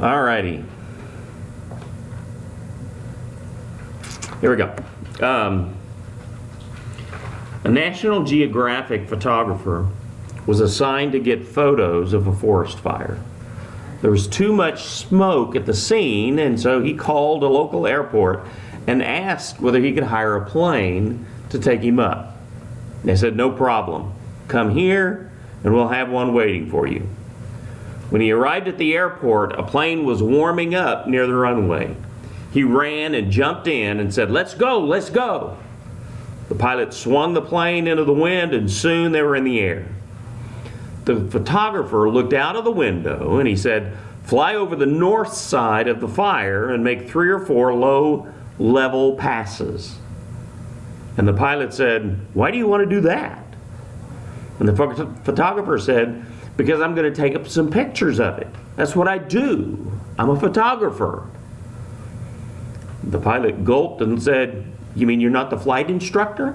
All righty. Here we go. A National Geographic photographer was assigned to get photos of a forest fire. There was too much smoke at the scene, and so he called a local airport and asked whether he could hire a plane to take him up. They said, "No problem. Come here and we'll have one waiting for you." When he arrived at the airport, a plane was warming up near the runway. He ran and jumped in and said, "Let's go, let's go." The pilot swung the plane into the wind, and soon they were in the air. The photographer looked out of the window and he said, "Fly over the north side of the fire and make 3 or 4 low-level passes." And the pilot said, "Why do you want to do that?" And the photographer said, "Because I'm going to take up some pictures of it. That's what I do. I'm a photographer." The pilot gulped and said, "You mean you're not the flight instructor?"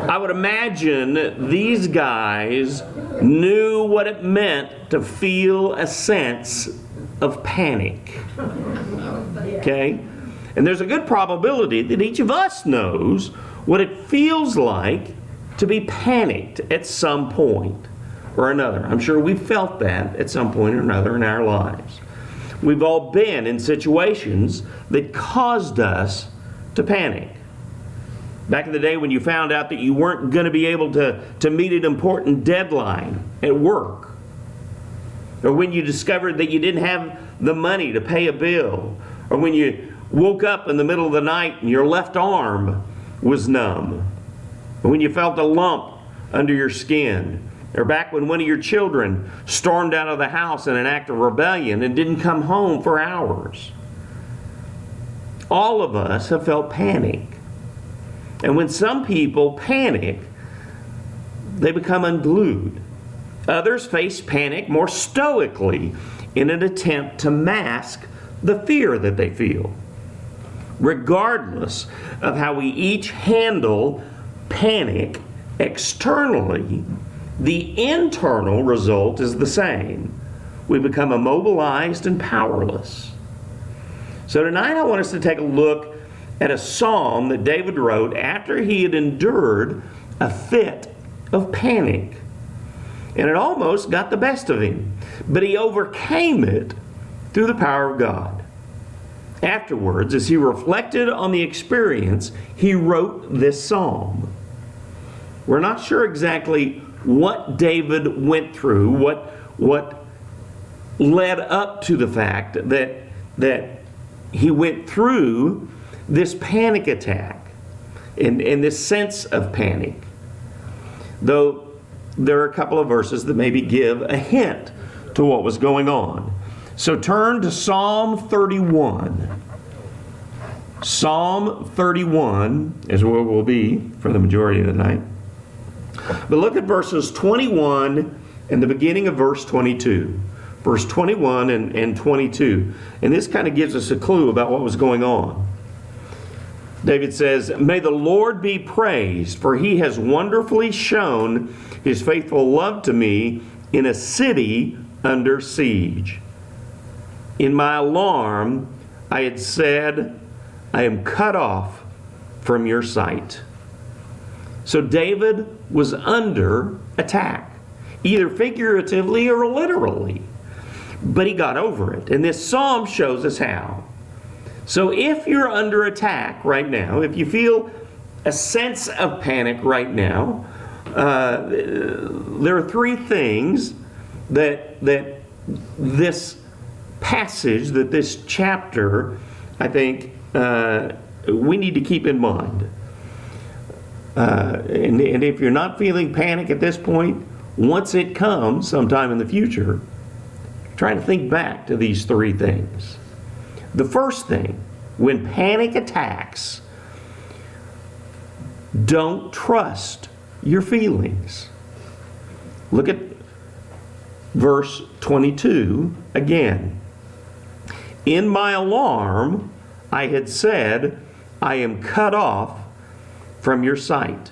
I would imagine these guys knew what it meant to feel a sense of panic. Okay? And there's a good probability that each of us knows what it feels like to be panicked at some point or another. I'm sure we've felt that at some point or another in our lives. We've all been in situations that caused us to panic. Back in the day when you found out that you weren't going to be able to meet an important deadline at work, or when you discovered that you didn't have the money to pay a bill, or when you woke up in the middle of the night and your left arm was numb, or when you felt a lump under your skin, or back when one of your children stormed out of the house in an act of rebellion and didn't come home for hours. All of us have felt panic. And when some people panic, they become unglued. Others face panic more stoically in an attempt to mask the fear that they feel. Regardless of how we each handle panic externally, the internal result is the same. We become immobilized and powerless. So tonight I want us to take a look at a psalm that David wrote after he had endured a fit of panic. And it almost got the best of him, but he overcame it through the power of God. Afterwards, as he reflected on the experience, he wrote this psalm. We're not sure exactly what David went through, what led up to the fact that he went through this panic attack and this sense of panic. Though there are a couple of verses that maybe give a hint to what was going on. So turn to Psalm 31. Psalm 31 is where we'll be for the majority of the night. But look at verses 21 and the beginning of verse 22. Verse 21 and 22. And this kind of gives us a clue about what was going on. David says, "May the Lord be praised, for he has wonderfully shown his faithful love to me in a city under siege. In my alarm, I had said, I am cut off from your sight." So David was under attack, either figuratively or literally. But he got over it. And this psalm shows us how. So if you're under attack right now, if you feel a sense of panic right now, there are 3 things that this passage, that this chapter, I think, we need to keep in mind. And if you're not feeling panic at this point, once it comes sometime in the future, try to think back to these 3 things. The first thing, when panic attacks, don't trust your feelings. Look at verse 22 again. In my alarm, I had said, I am cut off from your sight.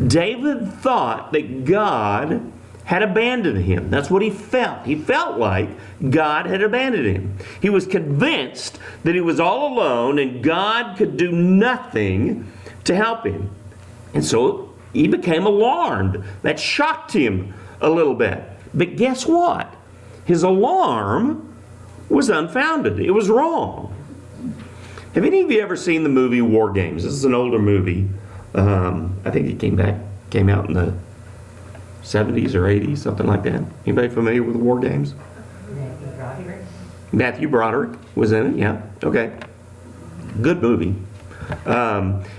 David thought that God had abandoned him. That's what he felt. He felt like God had abandoned him. He was convinced that he was all alone and God could do nothing to help him. And so he became alarmed. That shocked him a little bit. But guess what? His alarm was unfounded. It was wrong. Have any of you ever seen the movie War Games? This is an older movie. I think it came out in the 70s or 80s, something like that. Anybody familiar with War Games? Matthew Broderick was in it, yeah. Okay. Good movie.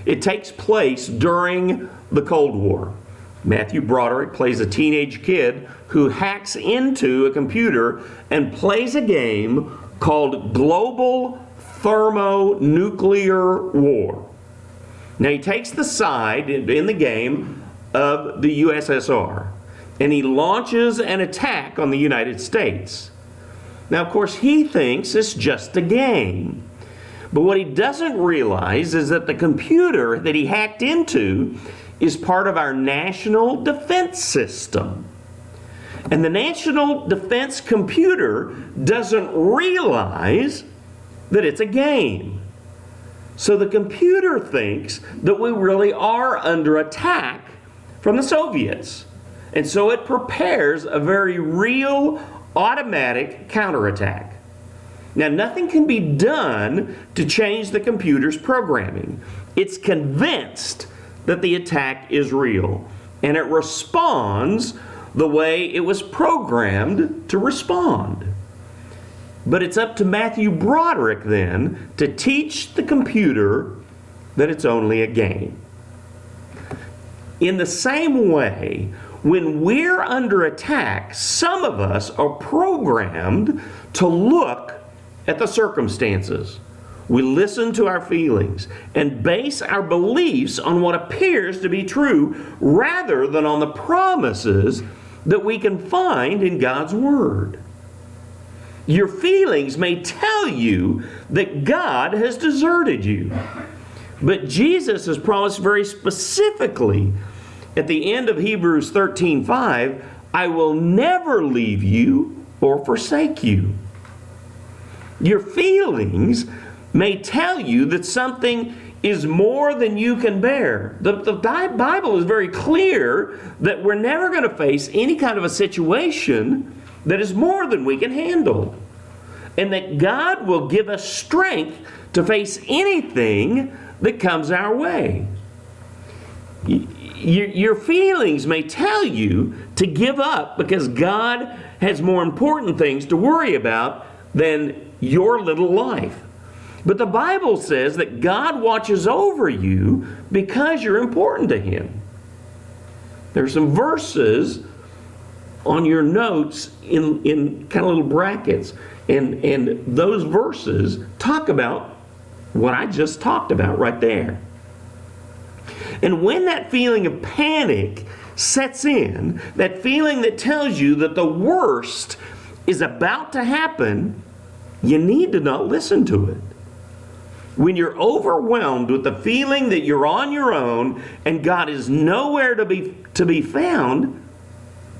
It takes place during the Cold War. Matthew Broderick plays a teenage kid who hacks into a computer and plays a game called Global Thermonuclear War. Now he takes the side in the game of the USSR and he launches an attack on the United States. Now of course he thinks it's just a game. But what he doesn't realize is that the computer that he hacked into is part of our national defense system. And the national defense computer doesn't realize that it's a game. So the computer thinks that we really are under attack from the Soviets. And so it prepares a very real automatic counterattack. Now, nothing can be done to change the computer's programming. It's convinced that the attack is real, and it responds the way it was programmed to respond. But it's up to Matthew Broderick then to teach the computer that it's only a game. In the same way, when we're under attack, some of us are programmed to look at the circumstances. We listen to our feelings and base our beliefs on what appears to be true rather than on the promises that we can find in God's Word. Your feelings may tell you that God has deserted you. But Jesus has promised very specifically at the end of Hebrews 13:5, I will never leave you or forsake you. Your feelings may tell you that something is more than you can bear. The Bible is very clear that we're never going to face any kind of a situation that is more than we can handle. And that God will give us strength to face anything that comes our way. Your feelings may tell you to give up because God has more important things to worry about than your little life. But the Bible says that God watches over you because you're important to Him. There's some verses on your notes in kind of little brackets. And those verses talk about what I just talked about right there. And when that feeling of panic sets in, that feeling that tells you that the worst is about to happen, you need to not listen to it. When you're overwhelmed with the feeling that you're on your own and God is nowhere to be found,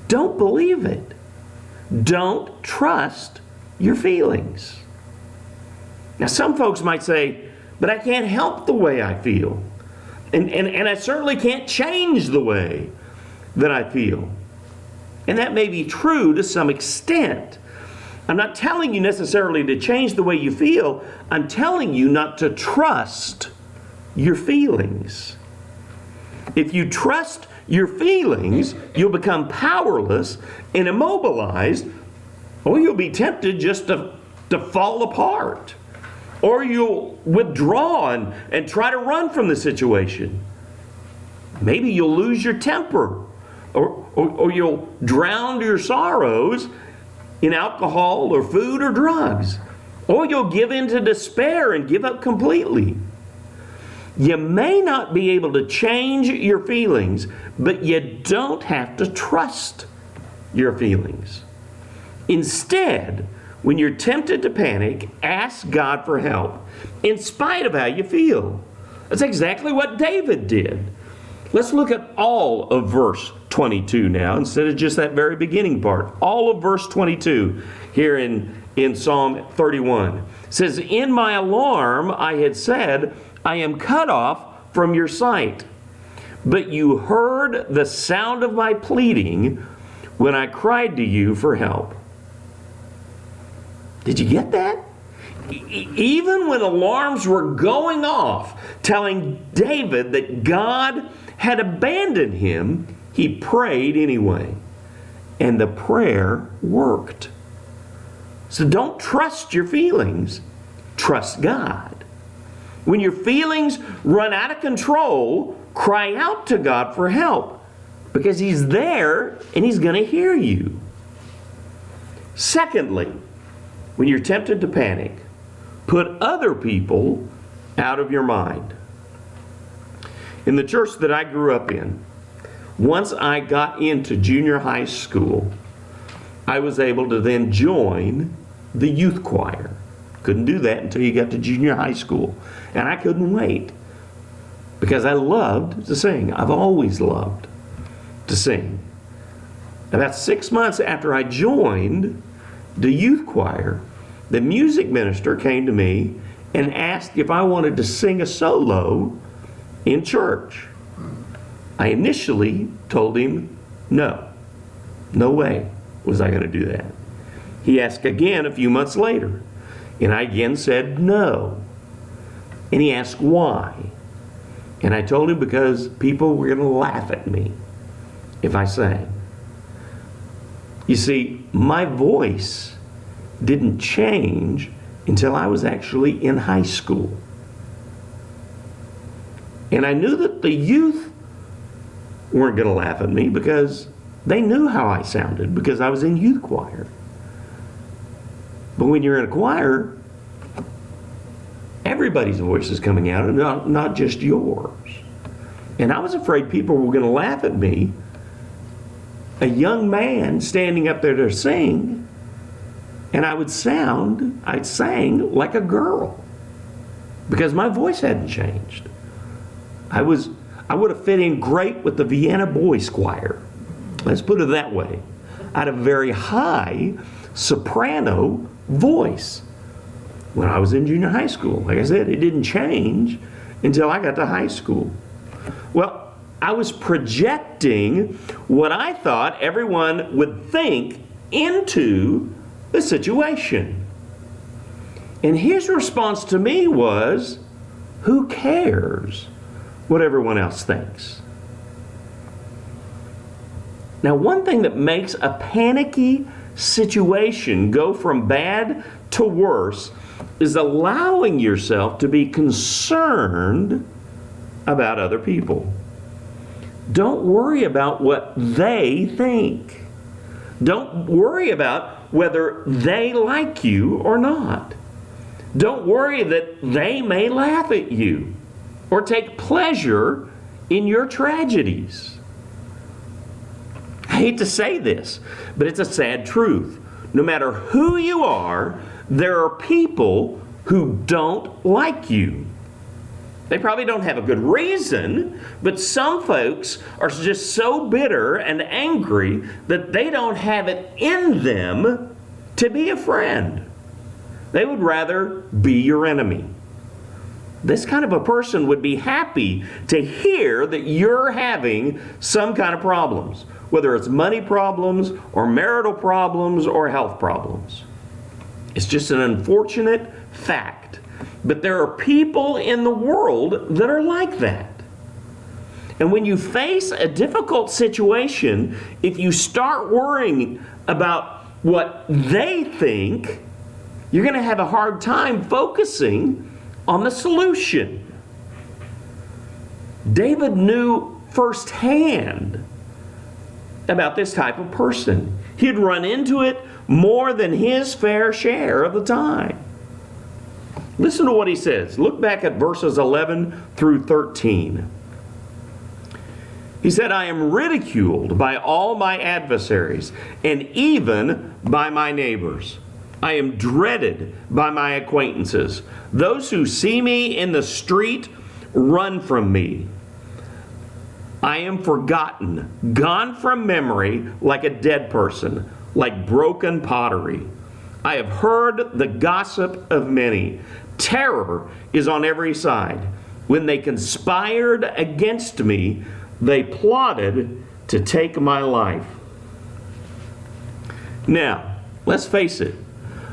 don't believe it. Don't trust your feelings. Now, some folks might say, but I can't help the way I feel. And I certainly can't change the way that I feel. And that may be true to some extent. I'm not telling you necessarily to change the way you feel. I'm telling you not to trust your feelings. If you trust your feelings, you'll become powerless and immobilized, or you'll be tempted just to fall apart. Or you'll withdraw and try to run from the situation. Maybe you'll lose your temper, or you'll drown your sorrows in alcohol or food or drugs. Or you'll give in to despair and give up completely. You may not be able to change your feelings, but you don't have to trust your feelings. Instead, when you're tempted to panic, ask God for help in spite of how you feel. That's exactly what David did. Let's look at all of verse 22 now, instead of just that very beginning part. All of verse 22 here in Psalm 31. It says, "In my alarm I had said, I am cut off from your sight. But you heard the sound of my pleading when I cried to you for help." Did you get that? Even when alarms were going off, telling David that God had abandoned him, he prayed anyway. And the prayer worked. So don't trust your feelings. Trust God. When your feelings run out of control, cry out to God for help, because He's there and He's going to hear you. Secondly, when you're tempted to panic, put other people out of your mind. In the church that I grew up in, once I got into junior high school, I was able to then join the youth choir. Couldn't do that until you got to junior high school. And I couldn't wait, because I loved to sing. I've always loved to sing. About 6 months after I joined the youth choir, the music minister came to me and asked if I wanted to sing a solo in church. I initially told him no. No way was I going to do that. He asked again a few months later, and I again said no. And he asked why. And I told him because people were going to laugh at me if I sang. You see, my voice didn't change until I was actually in high school. And I knew that the youth weren't going to laugh at me because they knew how I sounded, because I was in youth choir. But when you're in a choir, everybody's voice is coming out, and not just yours. And I was afraid people were going to laugh at me, a young man standing up there to sing, and I sang like a girl, because my voice hadn't changed. I would have fit in great with the Vienna Boys Choir. Let's put it that way. I had a very high soprano voice when I was in junior high school. Like I said, it didn't change until I got to high school. Well, I was projecting what I thought everyone would think into the situation. And his response to me was, who cares what everyone else thinks? Now, one thing that makes a panicky situation go from bad to worse is allowing yourself to be concerned about other people. Don't worry about what they think. Don't worry about whether they like you or not. Don't worry that they may laugh at you or take pleasure in your tragedies. I hate to say this, but it's a sad truth. No matter who you are, there are people who don't like you. They probably don't have a good reason, but some folks are just so bitter and angry that they don't have it in them to be a friend. They would rather be your enemy. This kind of a person would be happy to hear that you're having some kind of problems, whether it's money problems or marital problems or health problems. It's just an unfortunate fact. But there are people in the world that are like that. And when you face a difficult situation, if you start worrying about what they think, you're going to have a hard time focusing on the solution. David knew firsthand about this type of person. He'd run into it more than his fair share of the time. Listen to what he says. Look back at verses 11 through 13. He said, I am ridiculed by all my adversaries, and even by my neighbors. I am dreaded by my acquaintances. Those who see me in the street run from me. I am forgotten, gone from memory like a dead person, like broken pottery. I have heard the gossip of many. Terror is on every side. When they conspired against me, they plotted to take my life. Now, let's face it,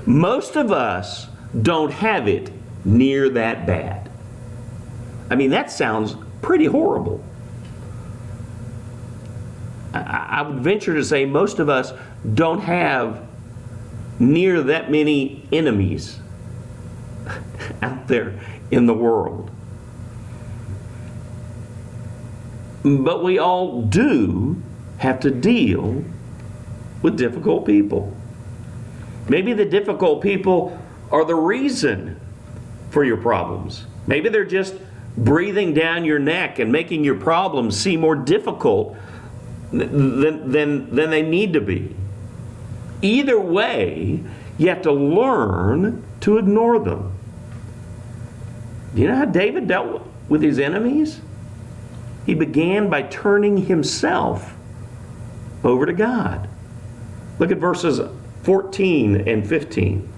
most of us don't have it near that bad. I mean, that sounds pretty horrible. I would venture to say most of us don't have near that many enemies out there in the world. But we all do have to deal with difficult people. Maybe the difficult people are the reason for your problems. Maybe they're just breathing down your neck and making your problems seem more difficult than they need to be. Either way, you have to learn to ignore them. Do you know how David dealt with his enemies? He began by turning himself over to God. Look at verses 14 and 15.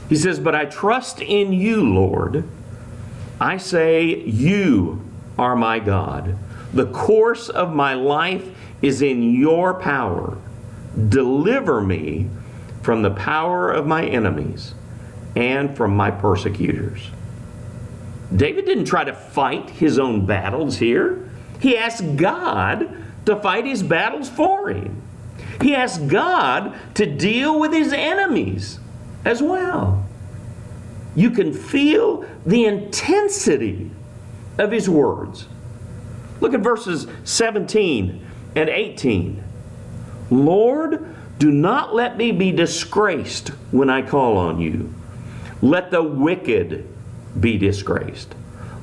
He says, "But I trust in you, Lord. I say, you are my God. The course of my life is in your power. Deliver me from the power of my enemies and from my persecutors." David didn't try to fight his own battles here. He asked God to fight his battles for him. He asked God to deal with his enemies as well. You can feel the intensity of his words. Look at verses 17 and 18. "Lord, do not let me be disgraced when I call on you. Let the wicked be disgraced.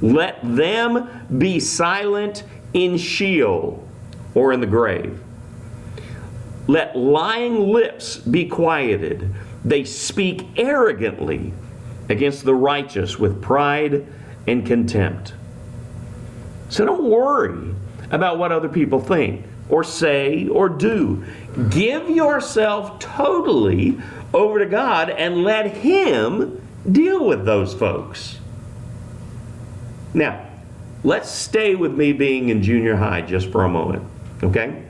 Let them be silent in Sheol," or in the grave. "Let lying lips be quieted. They speak arrogantly against the righteous with pride and contempt." So don't worry about what other people think or say or do. Give yourself totally over to God and let Him deal with those folks. Now, let's stay with me being in junior high just for a moment, okay?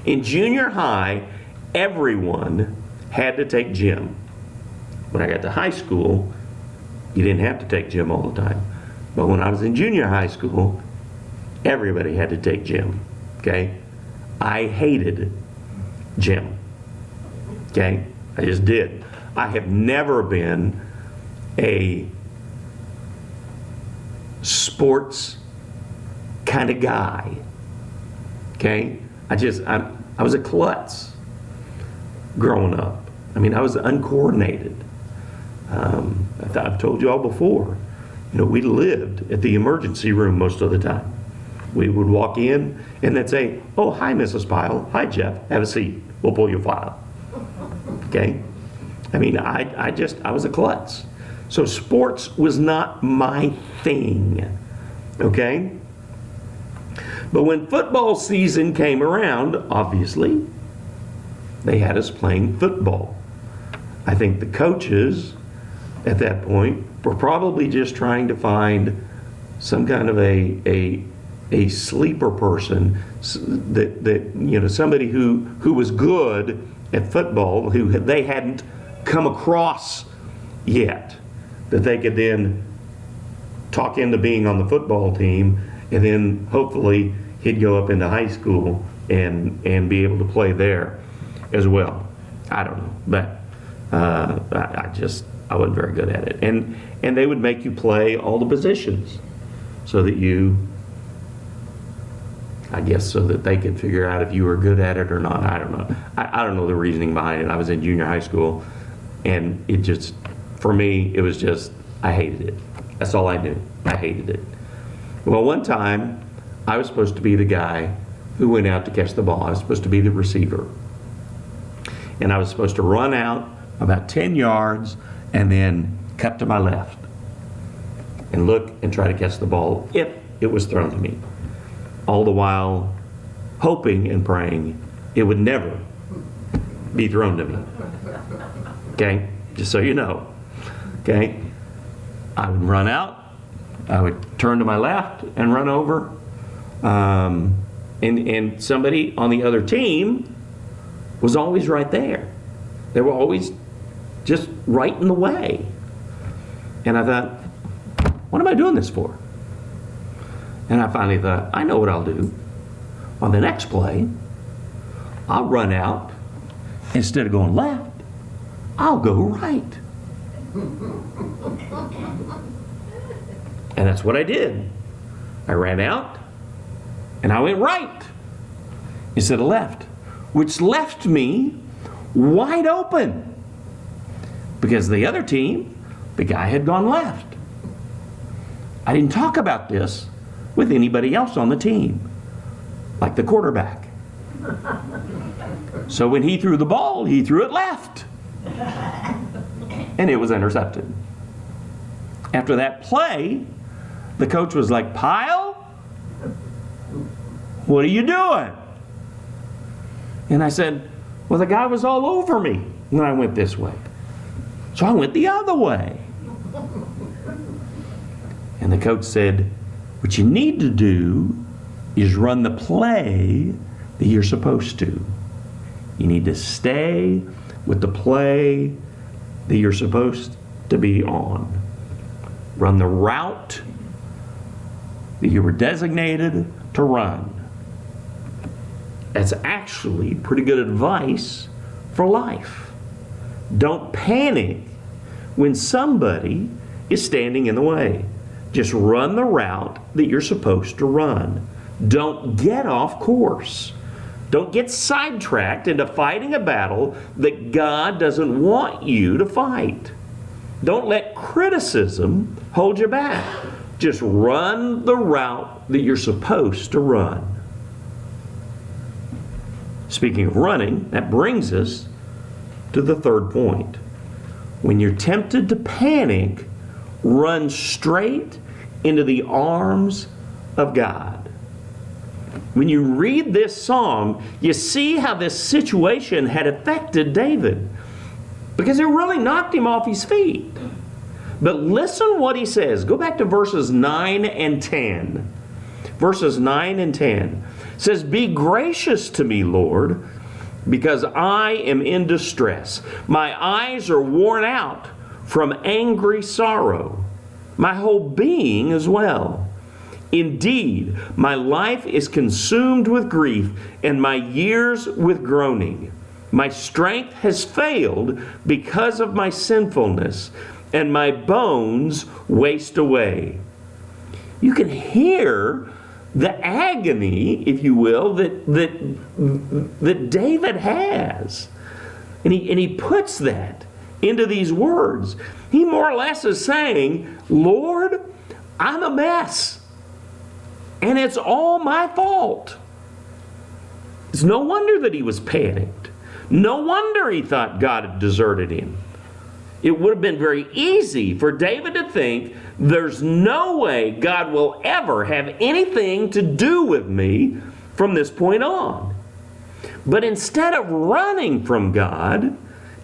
In junior high, everyone had to take gym. When I got to high school, you didn't have to take gym all the time. But when I was in junior high school, everybody had to take gym, okay? I hated gym, okay? I just did. I have never been a sports kind of guy, okay? I was a klutz growing up. I mean, I was uncoordinated. I've told you all before, we lived at the emergency room most of the time. We would walk in and they'd say, "Oh, hi, Mrs. Pyle. Hi, Jeff. Have a seat. We'll pull your file." Okay? I mean, I was a klutz. So sports was not my thing. Okay? But when football season came around, obviously, they had us playing football. I think the coaches at that point were probably just trying to find some kind of a sleeper person that somebody who was good at football, who they hadn't come across yet, that they could then talk into being on the football team, and then hopefully he'd go up into high school and be able to play there as well. I don't know, but I wasn't very good at it. And they would make you play all the positions so that so that they could figure out if you were good at it or not. I don't know. I don't know the reasoning behind it. I was in junior high school, and it just, for me, it was just, I hated it. That's all I knew. I hated it. Well, one time, I was supposed to be the guy who went out to catch the ball. I was supposed to be the receiver. And I was supposed to run out about 10 yards and then cut to my left and look and try to catch the ball if it was thrown to me. All the while hoping and praying it would never be thrown to me. Okay? Just so you know. Okay? I would run out. I would turn to my left and run over. And somebody on the other team was always right there. They were always just right in the way. And I thought, what am I doing this for? And I finally thought, I know what I'll do. On the next play, I'll run out. Instead of going left, I'll go right. And that's what I did. I ran out, and I went right instead of left, which left me wide open. Because the other team, the guy had gone left. I didn't talk about this with anybody else on the team, like the quarterback. So when he threw the ball, he threw it left. And it was intercepted. After that play, the coach was like, Pyle, what are you doing? And I said, well, the guy was all over me when I went this way. So I went the other way. And the coach said, what you need to do is run the play that you're supposed to. You need to stay with the play that you're supposed to be on. Run the route that you were designated to run. That's actually pretty good advice for life. Don't panic when somebody is standing in the way. Just run the route that you're supposed to run. Don't get off course. Don't get sidetracked into fighting a battle that God doesn't want you to fight. Don't let criticism hold you back. Just run the route that you're supposed to run. Speaking of running, that brings us to the third point. When you're tempted to panic, run straight into the arms of God. When you read this psalm, you see how this situation had affected David, because it really knocked him off his feet. But listen what he says. Go back to verses 9 and 10. Verses 9 and 10. It says, be gracious to me, Lord, because I am in distress. My eyes are worn out from angry sorrow, my whole being as well. Indeed, my life is consumed with grief, and my years with groaning. My strength has failed because of my sinfulness, and my bones waste away. You can hear the agony, if you will, that David has. And he puts that into these words. He more or less is saying, Lord, I'm a mess. And it's all my fault. It's no wonder that he was panicked. No wonder he thought God had deserted him. It would have been very easy for David to think, there's no way God will ever have anything to do with me from this point on. But instead of running from God,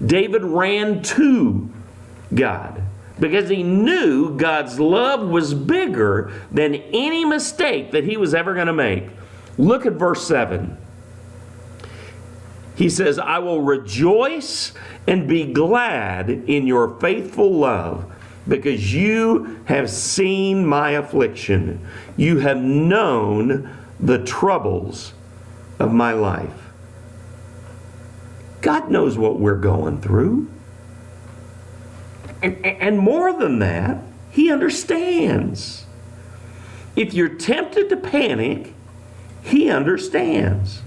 David ran to God, because he knew God's love was bigger than any mistake that he was ever going to make. Look at verse 7. He says, I will rejoice and be glad in your faithful love, because you have seen my affliction. You have known the troubles of my life. God knows what we're going through. And more than that, he understands. If you're tempted to panic, he understands.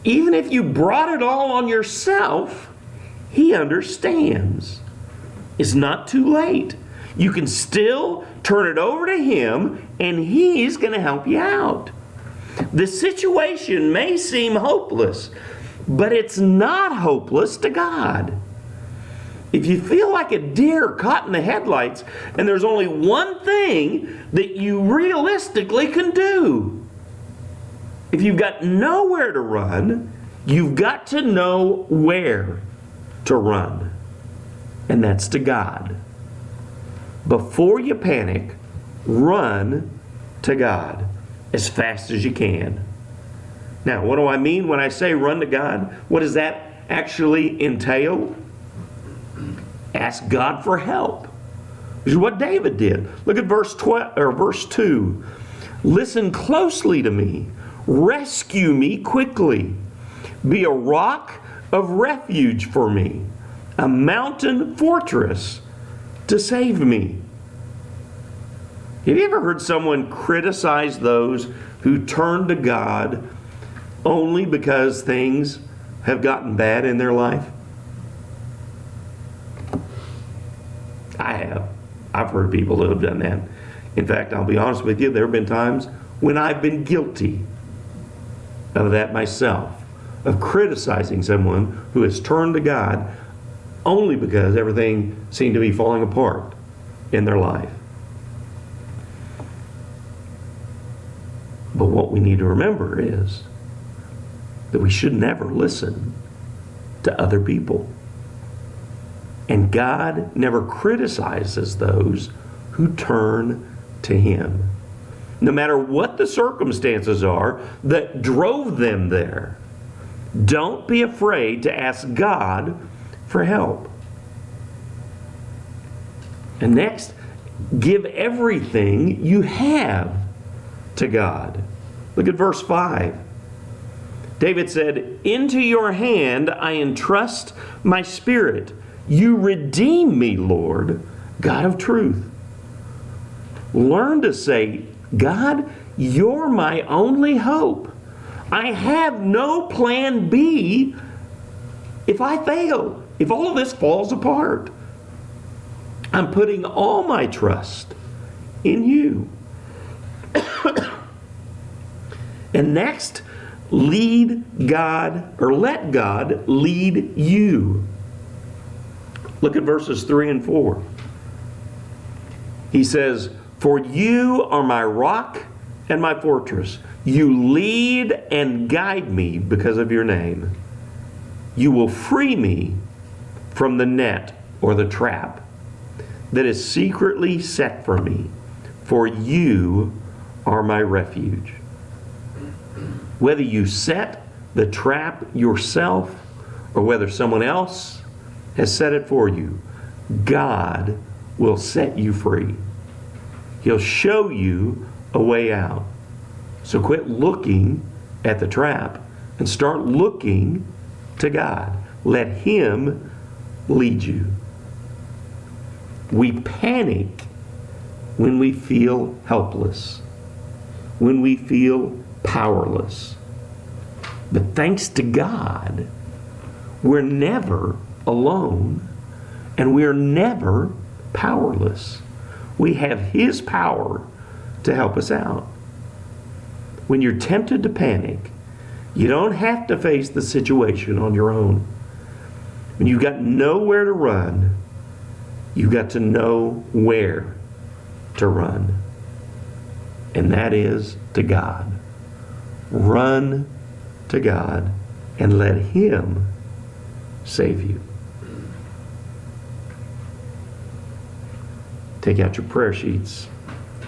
Even if you brought it all on yourself, he understands. It's not too late. You can still turn it over to him, and he's going to help you out. The situation may seem hopeless, but it's not hopeless to God. If you feel like a deer caught in the headlights and there's only one thing that you realistically can do, if you've got nowhere to run, you've got to know where to run. And that's to God. Before you panic, run to God as fast as you can. Now, what do I mean when I say run to God? What does that actually entail? Ask God for help. Which is what David did. Look at verse 2. Listen closely to me. Rescue me quickly. Be a rock of refuge for me, a mountain fortress to save me. Have you ever heard someone criticize those who turn to God only because things have gotten bad in their life? I have. I've heard people who have done that. In fact, I'll be honest with you, there have been times when I've been guilty of that myself, of criticizing someone who has turned to God only because everything seemed to be falling apart in their life. But what we need to remember is that we should never listen to other people. And God never criticizes those who turn to Him. No matter what the circumstances are that drove them there, don't be afraid to ask God for help. And next, give everything you have to God. Look at verse 5. David said, "Into your hand I entrust my spirit. You redeem me, Lord, God of truth." Learn to say, God, you're my only hope. I have no plan B if I fail, if all of this falls apart. I'm putting all my trust in you. And next, lead God, or let God lead you. Look at verses 3 and 4. He says, "For you are my rock and my fortress. You lead and guide me because of your name. You will free me from the net or the trap that is secretly set for me. For you are my refuge." Whether you set the trap yourself or whether someone else has set it for you, God will set you free. He'll show you a way out. So quit looking at the trap and start looking to God. Let Him lead you. We panic when we feel helpless, when we feel powerless. But thanks to God, we're never alone, and we're never powerless. We have His power to help us out. When you're tempted to panic, you don't have to face the situation on your own. When you've got nowhere to run, you've got to know where to run. And that is to God. Run to God and let Him save you. Take out your prayer sheets.